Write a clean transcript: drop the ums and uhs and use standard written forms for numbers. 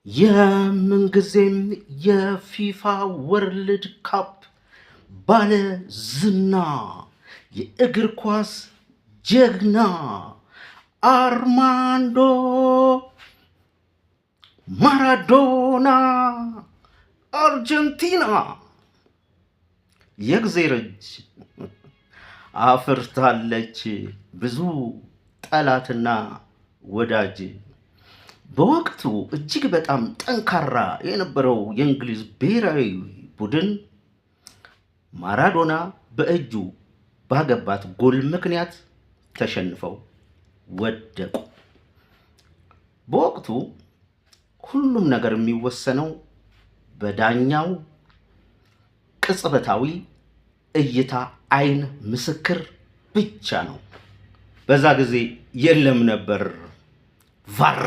የምንጊዜም የፊፋ ወርልድ ካፕ ባለ ዝና የእግር ኳስ ጀግና አርማንዶ ማራዶና አርጀንቲና የእግዜር እጅ አፍርታለች ብዙ ጠላትና ወዳጅ። በወቅቱ እጅግ በጣም ጠንካራ የነበረው የእንግሊዝ ብሔራዊ ቡድን ማራዶና በእጁ ባገባት ጎል ምክንያት ተሸንፈው ወደቁ። በወቅቱ ሁሉም ነገር የሚወሰነው በዳኛው ቅጽበታዊ እይታ አይን ምስክር ብቻ ነው። በዛ ጊዜ የለም ነበር ቫር